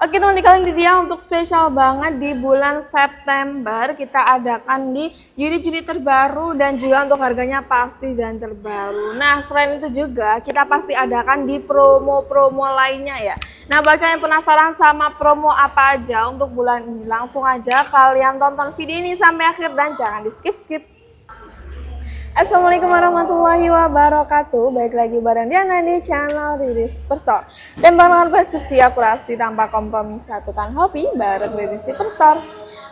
Oke teman-teman, kali ini dia untuk spesial banget di bulan September kita adakan di unit-unit terbaru dan juga untuk harganya pasti dan terbaru. Nah selain itu juga kita pasti adakan di promo-promo lainnya ya. Nah bagi kalian yang penasaran sama promo apa aja untuk bulan ini, langsung aja kalian tonton video ini sampai akhir dan jangan di skip-skip. Assalamualaikum warahmatullahi wabarakatuh. Balik lagi bareng Diana di channel Riris Superstore. Dan bakalan presisi akurasi tanpa kompromi, satukan hobi bareng Riris Superstore.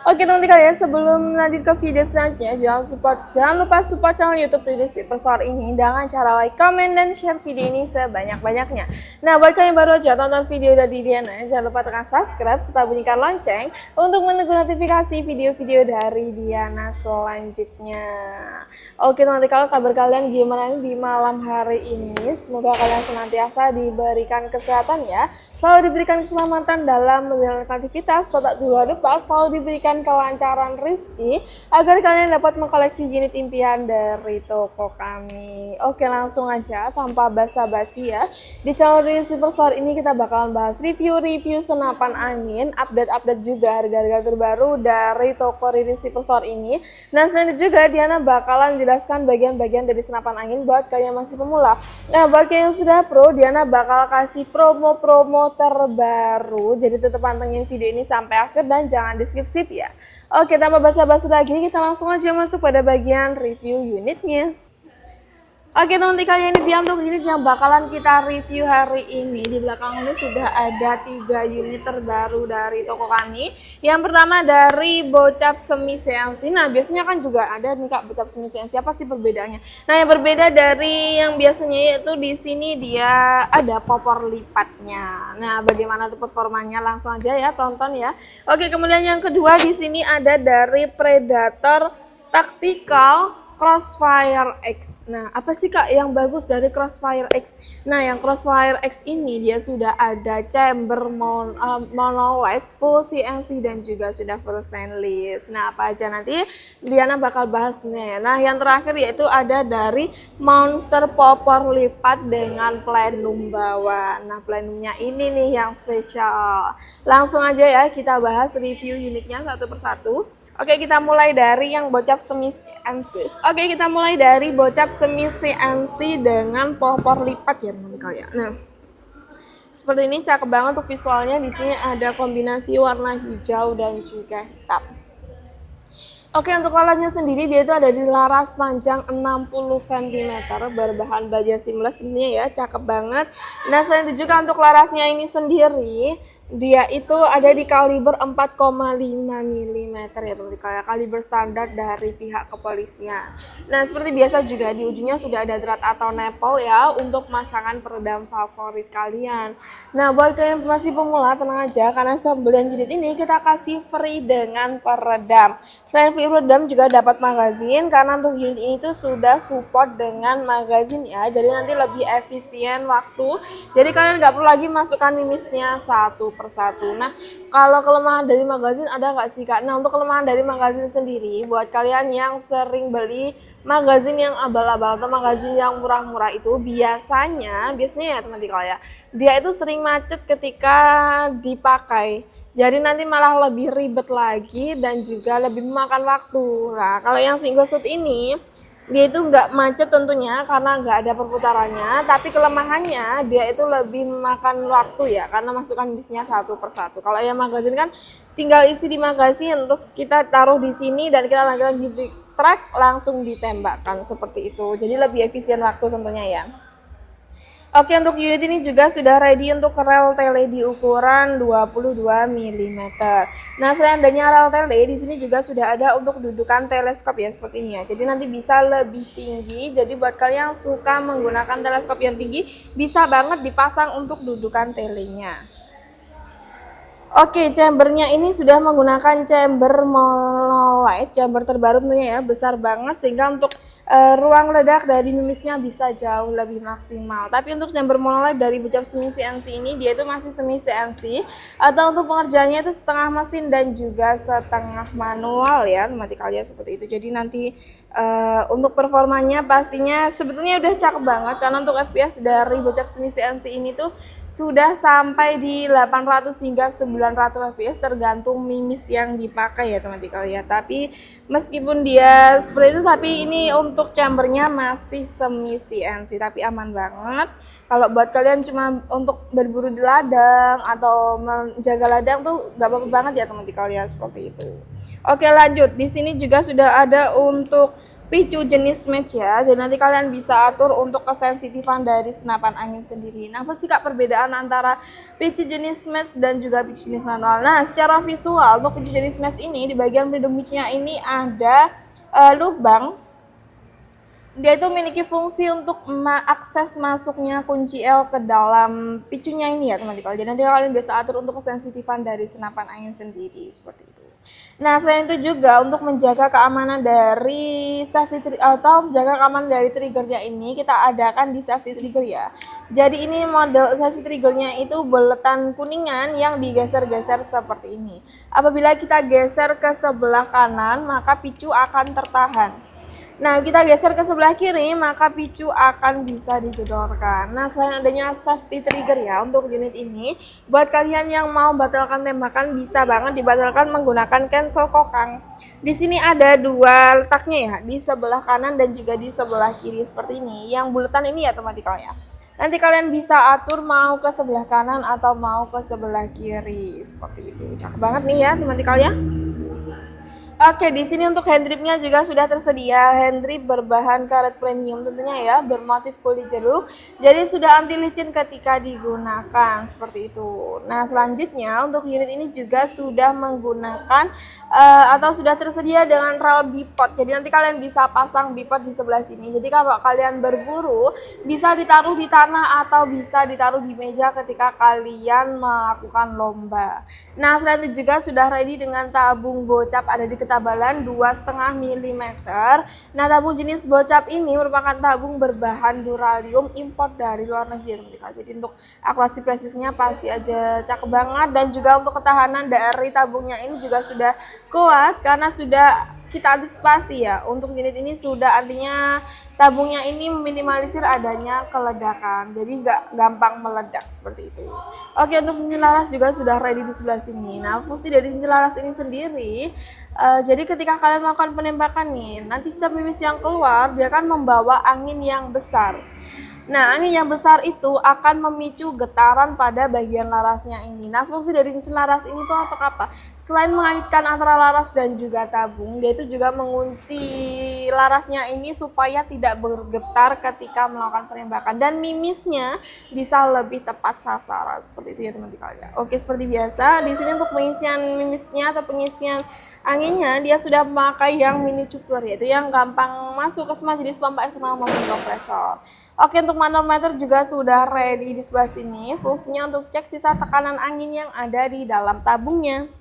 Oke teman-teman kalian, sebelum lanjut ke video selanjutnya, jangan lupa support channel YouTube Riris Superstore ini dengan cara like, comment, dan share video ini sebanyak-banyaknya. Nah buat kalian yang baru aja tonton video dari Diana, jangan lupa tekan subscribe serta bunyikan lonceng untuk menunggu notifikasi video-video dari Diana selanjutnya. Oke teman-teman, kalau kabar kalian gimana nih di malam hari ini? Semoga kalian senantiasa diberikan kesehatan ya, selalu diberikan keselamatan dalam menjalankan aktivitas, tak juga lupa selalu diberikan kelancaran rezeki agar kalian dapat mengkoleksi unit impian dari toko kami. Oke langsung aja tanpa basa-basi ya, di channel Riris Superstore ini kita bakalan bahas review-review senapan angin, update-update juga harga-harga terbaru dari toko Riris Superstore ini. Nah selain itu juga Diana bakalan jelaskan bagian-bagian dari senapan angin buat kalian masih pemula. Nah buat kalian yang sudah pro, Diana bakal kasih promo-promo terbaru, jadi tetap pantengin video ini sampai akhir dan jangan di skip-skip ya. Oke tanpa basa-basi lagi, kita langsung aja masuk pada bagian review unitnya. Oke teman-teman, kali ini dia untuk unit yang bakalan kita review hari ini. Di belakang ini sudah ada 3 unit terbaru dari toko kami. Yang pertama dari bocap semi CNC. Nah biasanya kan juga ada nih kak bocap semi CNC, apa sih perbedaannya? Nah yang berbeda dari yang biasanya yaitu di sini dia ada popor lipatnya. Nah bagaimana tuh performanya, langsung aja ya tonton ya. Oke, kemudian yang kedua di sini ada dari Predator Tactical Crossfire X. Nah, apa sih kak yang bagus dari Crossfire X? Nah, yang Crossfire X ini dia sudah ada chamber monolith, full CNC dan juga sudah full stainless. Nah, apa aja nanti Diana bakal bahasnya. Nah, yang terakhir yaitu ada dari monster popor lipat dengan plenum bawah. Nah, plenumnya ini nih yang spesial. Langsung aja ya kita bahas review unitnya satu persatu. Oke, kita mulai dari yang bocap semi CNC. Oke, kita mulai dari bocap semi CNC dengan popor lipat ya teman-teman kalian. Nah, seperti ini cakep banget untuk visualnya. Di sini ada kombinasi warna hijau dan juga hitam. Oke, untuk larasnya sendiri dia itu ada di laras panjang 60 cm berbahan baja seamless, tentunya ya cakep banget. Nah, selain itu juga untuk larasnya ini sendiri dia itu ada di kaliber 4,5 mm ya teman-teman, kayak kaliber standar dari pihak kepolisian. Nah seperti biasa juga di ujungnya sudah ada drat atau nipple ya untuk pemasangan peredam favorit kalian. Nah buat kalian masih pemula tenang aja, karena pembelian unit ini kita kasih free dengan peredam. Selain free peredam juga dapat magazin, karena untuk unit ini tuh sudah support dengan magazin ya, jadi nanti lebih efisien waktu. Jadi kalian nggak perlu lagi masukkan mimisnya satu persatu. Nah, kalau kelemahan dari magazin ada nggak sih kak? Nah, untuk kelemahan dari magazin sendiri, buat kalian yang sering beli magazin yang abal-abal atau magazin yang murah-murah itu biasanya ya teman-teman ya, dia itu sering macet ketika dipakai. Jadi nanti malah lebih ribet lagi dan juga lebih memakan waktu. Nah, kalau yang single shoot ini dia itu nggak macet tentunya karena nggak ada perputarannya, tapi kelemahannya dia itu lebih memakan waktu ya karena masukkan bisnya satu persatu. Kalau yang magazin kan tinggal isi di magazin terus kita taruh di sini dan kita lagi di track langsung ditembakkan seperti itu, jadi lebih efisien waktu tentunya ya. Oke, untuk unit ini juga sudah ready untuk rel tele di ukuran 22 mm. Nah, selain adanya rel tele, di sini juga sudah ada untuk dudukan teleskop ya seperti ini ya. Jadi nanti bisa lebih tinggi. Jadi buat kalian yang suka menggunakan teleskop yang tinggi, bisa banget dipasang untuk dudukan telenya. Oke, chambernya ini sudah menggunakan chamber monolith, chamber terbaru tentunya ya, besar banget sehingga untuk ruang ledak dari mimisnya bisa jauh lebih maksimal. Tapi untuk chamber monolith dari bocap semi CNC ini dia itu masih semi CNC, atau untuk pengerjaannya itu setengah mesin dan juga setengah manual ya, mati kalian seperti itu. Jadi nanti Untuk performanya pastinya sebetulnya udah cakep banget, karena untuk FPS dari bocap semi CNC ini tuh sudah sampai di 800 hingga 900 fps tergantung mimis yang dipakai ya teman-teman ya. Tapi meskipun dia seperti itu, tapi ini untuk chambernya masih semi CNC tapi aman banget. Kalau buat kalian cuma untuk berburu di ladang atau menjaga ladang tuh gak apa-apa banget ya teman-teman kalian, seperti itu. Oke, lanjut. Di sini juga sudah ada untuk picu jenis match ya, jadi nanti kalian bisa atur untuk kesensitifan dari senapan angin sendiri. Nah, apa sih kak perbedaan antara picu jenis match dan juga picu jenis manual? Nah, secara visual untuk picu jenis match ini di bagian pelindung picunya ini ada lubang. Dia itu memiliki fungsi untuk akses masuknya kunci L ke dalam picunya ini ya teman-teman. Jadi nanti kalian bisa atur untuk kesensitifan dari senapan angin sendiri seperti itu. Nah, selain itu juga untuk menjaga keamanan dari safety atau menjaga keamanan dari triggernya ini, kita adakan di safety trigger ya. Jadi ini model safety triggernya itu buletan kuningan yang digeser-geser seperti ini. Apabila kita geser ke sebelah kanan, maka picu akan tertahan. Nah, kita geser ke sebelah kiri, maka picu akan bisa dijedorkan. Nah, selain adanya safety trigger ya untuk unit ini, buat kalian yang mau batalkan tembakan bisa banget dibatalkan menggunakan cancel kokang. Di sini ada dua letaknya ya, di sebelah kanan dan juga di sebelah kiri seperti ini. Yang buletan ini ya teman-teman ya. Nanti kalian bisa atur mau ke sebelah kanan atau mau ke sebelah kiri seperti itu. Cakep banget nih ya teman-teman ya. Oke, di sini untuk handgripnya juga sudah tersedia. Handgrip berbahan karet premium tentunya ya, bermotif kulit jeruk. Jadi sudah anti licin ketika digunakan seperti itu. Nah, selanjutnya untuk unit ini juga sudah menggunakan atau sudah tersedia dengan rel bipod. Jadi nanti kalian bisa pasang bipod di sebelah sini. Jadi kalau kalian berburu bisa ditaruh di tanah atau bisa ditaruh di meja ketika kalian melakukan lomba. Nah, selain itu juga sudah ready dengan tabung bocap ada di ketebalan 2,5 mm. Nah, tabung jenis bocap ini merupakan tabung berbahan duralium import dari luar negeri. Jadi untuk akurasi presisinya pasti aja cakep banget, dan juga untuk ketahanan dari tabungnya ini juga sudah kuat karena sudah kita antisipasi ya. Untuk unit ini sudah artinya tabungnya ini meminimalisir adanya keledakan, jadi nggak gampang meledak seperti itu. Oke, untuk cincin laras juga sudah ready di sebelah sini. Nah, fungsi dari cincin laras ini sendiri, jadi ketika kalian melakukan penembakan nih, nanti setiap mimis yang keluar dia akan membawa angin yang besar. Nah, angin yang besar itu akan memicu getaran pada bagian larasnya ini. Nah, fungsi dari cincin laras ini tuh untuk apa? Selain mengaitkan antara laras dan juga tabung, dia itu juga mengunci larasnya ini supaya tidak bergetar ketika melakukan penembakan, dan mimisnya bisa lebih tepat sasaran seperti itu ya teman-teman ya. Oke, seperti biasa di sini untuk pengisian mimisnya atau pengisian anginnya dia sudah memakai yang mini coupler, yaitu yang gampang masuk ke semua jenis pompa eksternal maupun kompresor. Oke, untuk manometer juga sudah ready di sebelah sini. Fungsinya untuk cek sisa tekanan angin yang ada di dalam tabungnya.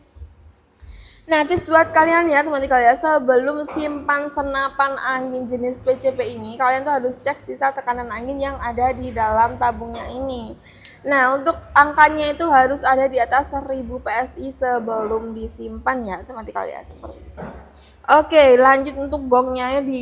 Nah, tips buat kalian ya teman-teman ya, sebelum simpan senapan angin jenis PCP ini, kalian tuh harus cek sisa tekanan angin yang ada di dalam tabungnya ini. Nah, untuk angkanya itu harus ada di atas 1000 PSI sebelum disimpan ya teman-teman ya, seperti itu. Oke, lanjut untuk gongnya di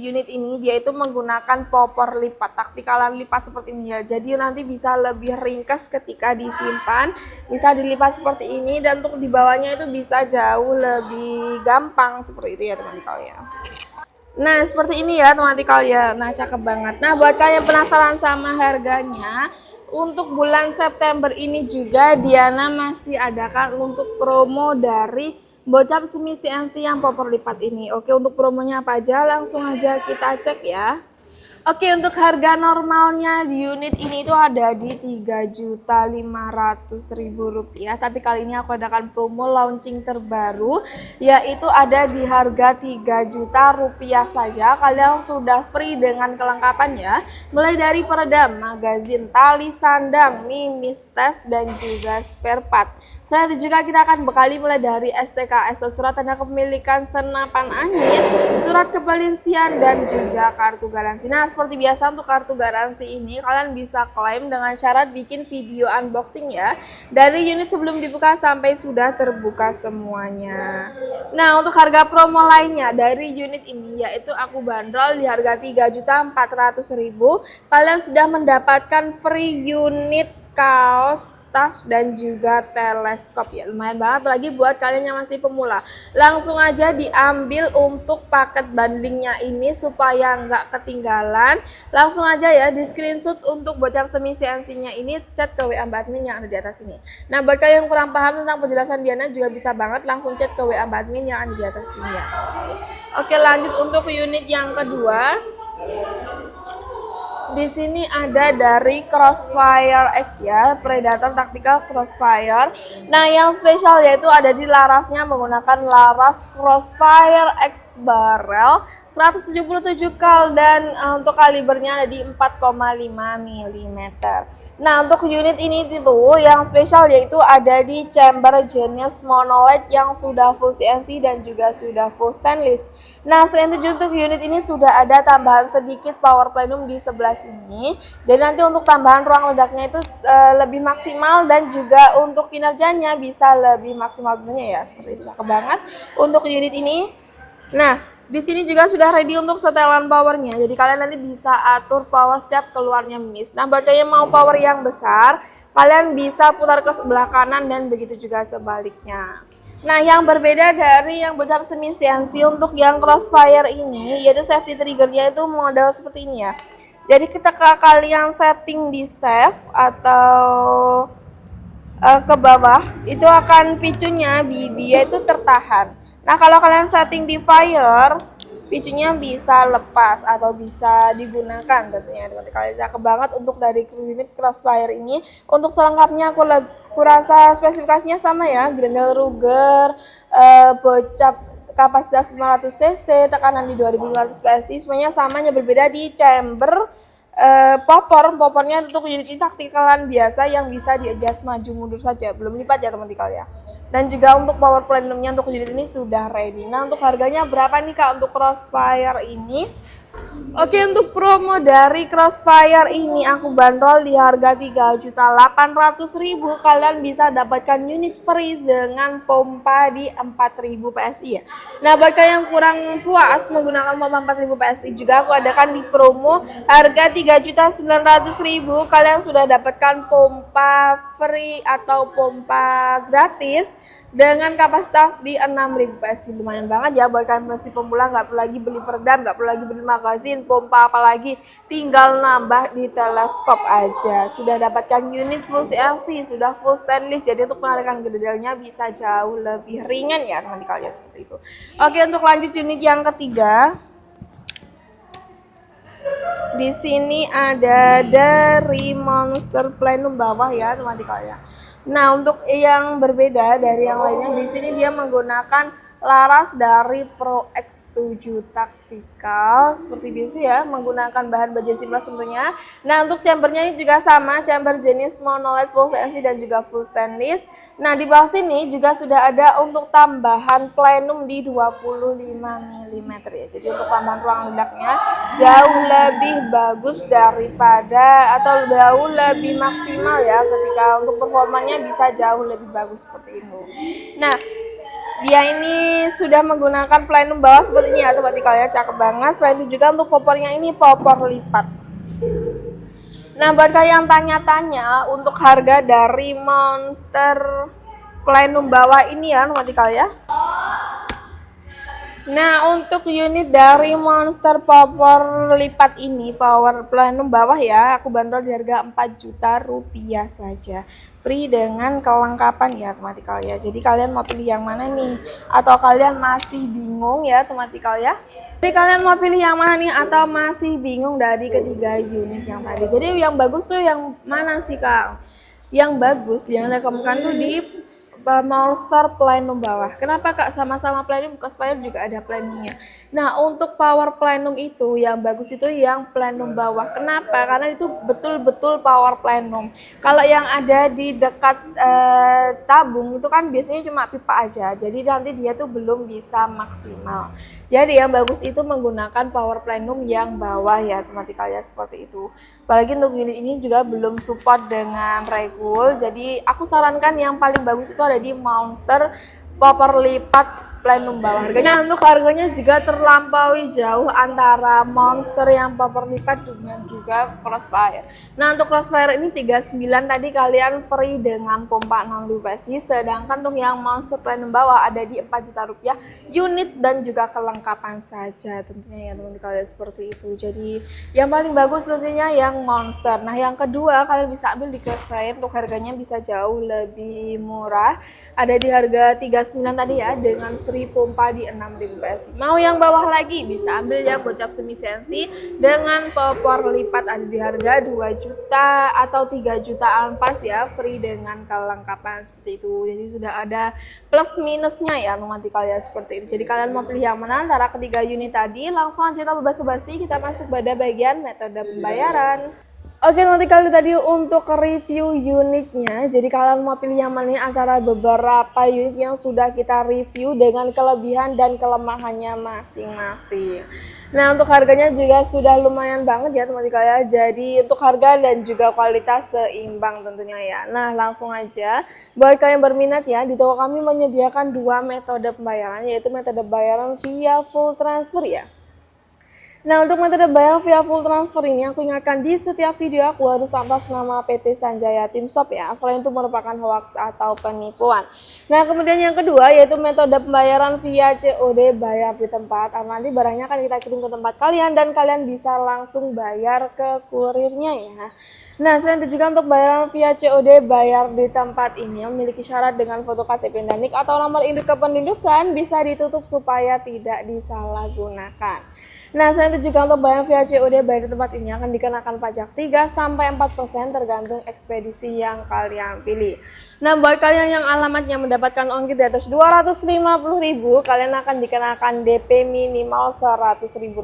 unit ini, dia itu menggunakan popor lipat, taktikalan lipat seperti ini ya. Jadi nanti bisa lebih ringkas ketika disimpan, bisa dilipat seperti ini, dan untuk dibawanya itu bisa jauh lebih gampang seperti itu ya teman-teman ya. Nah, seperti ini ya teman-teman ya. Nah, cakep banget. Nah, buat kalian penasaran sama harganya, untuk bulan September ini juga Diana masih adakan untuk promo dari bocap semi CNC yang popor lipat ini. Oke, untuk promonya apa aja langsung aja kita cek ya. Oke, untuk harga normalnya di unit ini itu ada di Rp3.500.000, tapi kali ini aku adakan promo launching terbaru, yaitu ada di harga Rp3 juta saja. Kalian sudah free dengan kelengkapannya, mulai dari peredam, magazin, tali sandang, mimis, tes, dan juga spare part. Selain itu juga kita akan bekali mulai dari STKS, surat tanda kepemilikan senapan angin, surat kepolisian, dan juga kartu garansi. Nah, seperti biasa untuk kartu garansi ini kalian bisa klaim dengan syarat bikin video unboxing ya, dari unit sebelum dibuka sampai sudah terbuka semuanya. Nah, untuk harga promo lainnya dari unit ini yaitu aku bandrol di harga 3.400.000, kalian sudah mendapatkan free unit kaos, tas, dan juga teleskop ya. Lumayan banget apalagi buat kalian yang masih pemula. Langsung aja diambil untuk paket bundlingnya ini supaya nggak ketinggalan. Langsung aja ya di screenshot untuk bocor semi CNC nya ini, chat ke WA Mbak Admin yang ada di atas ini. Nah, buat kalian yang kurang paham tentang penjelasan Diana juga bisa banget langsung chat ke WA Mbak Admin yang ada di atas ini ya. Oke, lanjut untuk unit yang kedua. Di sini ada dari Crossfire X ya, Predator Tactical Crossfire. Nah, yang spesial yaitu ada di larasnya menggunakan laras Crossfire X barrel 177 kal dan untuk kalibernya ada di 4,5 mm. Nah, untuk unit ini itu yang spesial yaitu ada di chamber jenis monolith yang sudah full CNC dan juga sudah full stainless. Nah, selain itu untuk unit ini sudah ada tambahan sedikit power plenum di sebelah sini. Jadi nanti untuk tambahan ruang ledaknya itu lebih maksimal dan juga untuk kinerjanya bisa lebih maksimal tentunya ya. Seperti itu, cakep banget untuk unit ini. Nah, di sini juga sudah ready untuk setelan powernya. Jadi kalian nanti bisa atur power setiap keluarnya mist. Nah, buat kalian yang mau power yang besar, kalian bisa putar ke sebelah kanan dan begitu juga sebaliknya. Nah, yang berbeda dari yang bocor semi CNC untuk yang Crossfire ini yaitu safety triggernya itu model seperti ini ya. Jadi ketika kalian setting di save atau ke bawah itu akan picunya dia itu tertahan. Nah, kalau kalian setting di fire, picunya bisa lepas atau bisa digunakan tentunya. Nanti kalian cakep banget untuk dari unit Crossfire ini. Untuk selengkapnya aku rasa spesifikasinya sama ya, Grendel Ruger, bocap kapasitas 500 cc, tekanan di 2500 PSI, semuanya sama, hanya berbeda di chamber popornya untuk unit ini taktikalan biasa yang bisa di-adjust maju mundur saja, belum lipat ya teman-teman ya. Dan juga untuk power plenumnya untuk unit ini sudah ready. Nah, untuk harganya berapa nih Kak untuk Crossfire ini? Oke, untuk promo dari Crossfire ini aku bandrol di harga 3.800.000. Kalian bisa dapatkan unit free dengan pompa di 4.000 PSI ya. Nah, buat kalian yang kurang puas menggunakan pompa 4.000 PSI juga aku adakan di promo harga 3.900.000. Kalian sudah dapatkan pompa free atau pompa gratis dengan kapasitas di 6.000 PSI. Lumayan banget ya buat kalian masih pemula, nggak perlu lagi beli peredam, nggak perlu lagi beli magazin, pompa apalagi, tinggal nambah di teleskop aja. Sudah dapatkan unit full CNC, sudah full stainless, jadi untuk penarikan gredelnya bisa jauh lebih ringan ya nanti kalian seperti itu. Oke, untuk lanjut unit yang ketiga. Di sini ada dari Monster Plenum bawah ya teman-teman kalian. Nah, untuk yang berbeda dari yang lainnya, di sini dia menggunakan laras dari Pro X7 Tactical seperti biasa ya, menggunakan bahan baja 11 tentunya. Nah, untuk chambernya ini juga sama, chamber jenis monolith full CNC dan juga full stainless. Nah, di bawah sini juga sudah ada untuk tambahan plenum di 25 mm ya. Jadi untuk tambahan ruang ledaknya jauh lebih bagus daripada atau jauh lebih maksimal ya, ketika untuk performanya bisa jauh lebih bagus seperti itu. Nah, dia ini sudah menggunakan plenum bawah seperti ini ya teman-teman kalian, cakep banget. Selain itu juga untuk popornya ini popor lipat. Nah, buat kalian yang tanya-tanya untuk harga dari Monster Plenum bawah ini ya teman-teman kalian. Nah, untuk unit dari Monster Power lipat ini, Power Plenum bawah ya, aku bandrol di harga 4 juta rupiah saja. Free dengan kelengkapan ya teman-teman kalian. Jadi kalian mau pilih yang mana nih? Atau kalian masih bingung ya teman-teman kalian? Jadi kalian mau pilih yang mana nih? Atau masih bingung dari ketiga unit yang tadi? Jadi yang bagus tuh yang mana sih Kak? Yang bagus yang rekomendasikan tuh di Monster Plenum bawah. Kenapa Kak? Sama-sama Plenum, Crossfire juga ada Plenumnya. Nah, untuk power Plenum itu yang bagus itu yang Plenum bawah. Kenapa? Karena itu betul-betul power Plenum. Kalau yang ada di dekat tabung itu kan biasanya cuma pipa aja. Jadi nanti dia tuh belum bisa maksimal. Jadi yang bagus itu menggunakan power Plenum yang bawah ya, teman-teman ya, seperti itu. Apalagi untuk unit ini juga belum support dengan regul. Jadi aku sarankan yang paling bagus itu ada di Monster Popper lipat Plenum bawah. Harganya juga terlampaui jauh antara Monster yang popper lipat dengan juga Crossfire. Nah, untuk Crossfire ini 39 tadi kalian free dengan pompa 6000 PSI, sedangkan untuk yang Monster Plenum bawah ada di 4 juta rupiah unit dan juga kelengkapan saja tentunya ya teman-teman kalian, seperti itu. Jadi yang paling bagus tentunya yang Monster. Nah, yang kedua kalian bisa ambil di Crossfire, untuk harganya bisa jauh lebih murah. Ada di harga 39 tadi ya, dengan free pompa di 6000 PSI. Mau yang bawah lagi bisa ambil yang gocap semi sensi dengan popor lipat, ada di harga 2 juta atau 3 jutaan pas ya, free dengan kelengkapan seperti itu. Jadi sudah ada plus minusnya ya teman-teman kalian, seperti itu. Jadi kalian mau pilih yang mana antara ketiga unit tadi? Langsung aja tanpa basa-basi kita masuk pada bagian metode pembayaran. Oke teman-teman kalian, tadi untuk review unitnya. Jadi kalian mau pilih yang mana antara beberapa unit yang sudah kita review dengan kelebihan dan kelemahannya masing-masing. Nah, untuk harganya juga sudah lumayan banget ya teman-teman kalian. Jadi untuk harga dan juga kualitas seimbang tentunya ya. Nah, langsung aja buat kalian berminat ya, di toko kami menyediakan dua metode pembayaran, yaitu metode bayaran via full transfer ya. Nah, untuk metode bayar via full transfer ini aku ingatkan di setiap video aku harus atas nama PT Sanjaya Tim Shop ya, selain itu merupakan hoax atau penipuan. Nah, kemudian yang kedua yaitu metode pembayaran via COD, bayar di tempat. Nanti barangnya akan kita kirim ke tempat kalian dan kalian bisa langsung bayar ke kurirnya ya. Nah, selain itu juga untuk bayaran via COD, bayar di tempat ini memiliki syarat dengan foto KTP dan NIK atau nomor induk kependudukan bisa ditutup supaya tidak disalahgunakan. Nah, selain itu juga untuk bayar via COD, bayar di tempat ini akan dikenakan pajak 3-4% tergantung ekspedisi yang kalian pilih. Nah, buat kalian yang alamatnya mendapatkan ongkir di atas 250.000, kalian akan dikenakan DP minimal Rp100.000.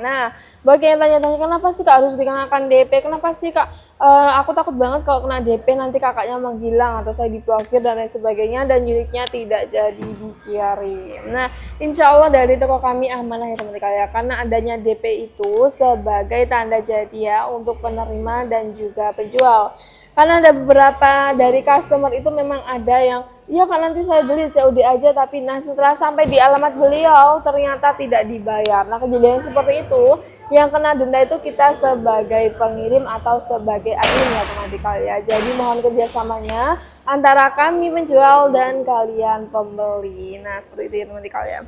Nah, buat kalian tanya-tanya kenapa sih Kak harus dikenakan DP? Kenapa sih Kak? Aku takut banget kalau kena DP nanti kakaknya menghilang atau saya diblokir dan lain sebagainya dan unitnya tidak jadi dikirim. Nah, insya Allah dari toko kami amanah ya teman-teman kalian, karena adanya DP itu sebagai tanda jadi ya untuk penerima dan juga penjual. Karena ada beberapa dari customer itu memang ada yang iya kan nanti saya beli COD aja, tapi nah setelah sampai di alamat beliau ternyata tidak dibayar. Nah, kejadian seperti itu yang kena denda itu kita sebagai pengirim atau sebagai admin ya teman-teman kalian. Jadi mohon kerjasamanya antara kami penjual dan kalian pembeli. Nah, seperti itu ya teman-teman kalian.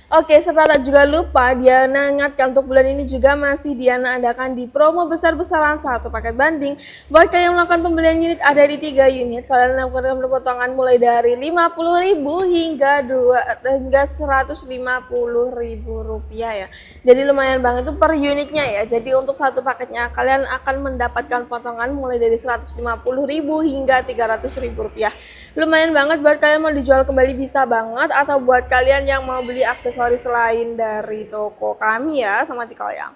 Oke, serta tak juga lupa Diana ingatkan untuk bulan ini juga masih Diana adakan di promo besar-besaran 1 paket banding. Buat kalian yang melakukan pembelian unit ada di 3 unit, kalian mendapatkan potongan mulai dari 50.000 hingga 150.000 rupiah ya. Jadi lumayan banget itu per unitnya ya. Jadi untuk satu paketnya kalian akan mendapatkan potongan mulai dari 150.000 hingga 300.000 rupiah. Lumayan banget buat kalian mau dijual kembali bisa banget, atau buat kalian yang mau beli aksesoris lain dari toko kami ya teman-teman kalian.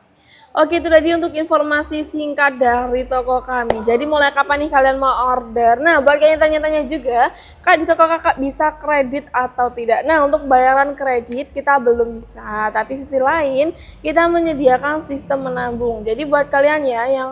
Oke, itu tadi untuk informasi singkat dari toko kami. Jadi mulai kapan nih kalian mau order? Nah, buat kalian tanya-tanya juga, Kak di toko kakak bisa kredit atau tidak? Nah, untuk bayaran kredit kita belum bisa, tapi sisi lain kita menyediakan sistem menabung. Jadi buat kalian ya yang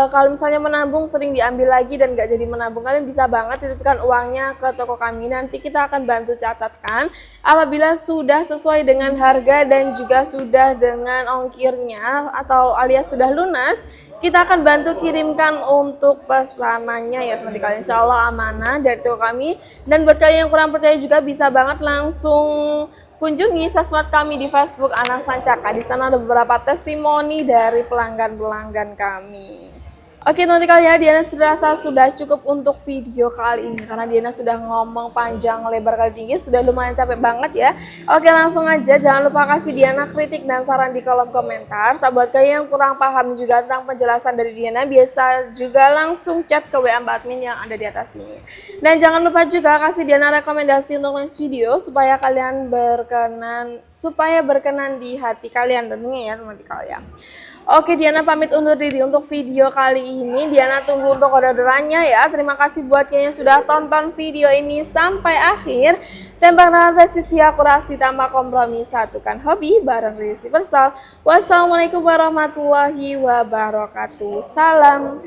kalau misalnya menabung sering diambil lagi dan nggak jadi menabung, kalian bisa banget titipkan uangnya ke toko kami. Nanti kita akan bantu catatkan apabila sudah sesuai dengan harga dan juga sudah dengan ongkirnya atau alias sudah lunas, kita akan bantu kirimkan untuk pesanannya ya teman-teman kalian. Insya Allah amanah dari toko kami. Dan buat kalian yang kurang percaya juga bisa banget langsung kunjungi sosmed kami di Facebook Anak Sancaka. Di sana ada beberapa testimoni dari pelanggan-pelanggan kami. Oke, nanti kali ya Diana rasa sudah cukup untuk video kali ini karena Diana sudah ngomong panjang lebar kali tinggi, sudah lumayan capek banget ya. Oke, langsung aja, jangan lupa kasih Diana kritik dan saran di kolom komentar. Tak buat kalian yang kurang paham juga tentang penjelasan dari Diana, biasa juga langsung chat ke WA Mbak Admin yang ada di atas ini. Dan jangan lupa juga kasih Diana rekomendasi untuk next video supaya kalian berkenan di hati kalian tentunya ya teman-teman kalian. Oke, Diana pamit undur diri untuk video kali ini. Diana tunggu untuk orderannya ya. Terima kasih buat kalian yang sudah tonton video ini sampai akhir. Dan perkenalan presisi akurasi tanpa kompromi, satukan hobi bareng Risi Persal. Wassalamualaikum warahmatullahi wabarakatuh. Salam.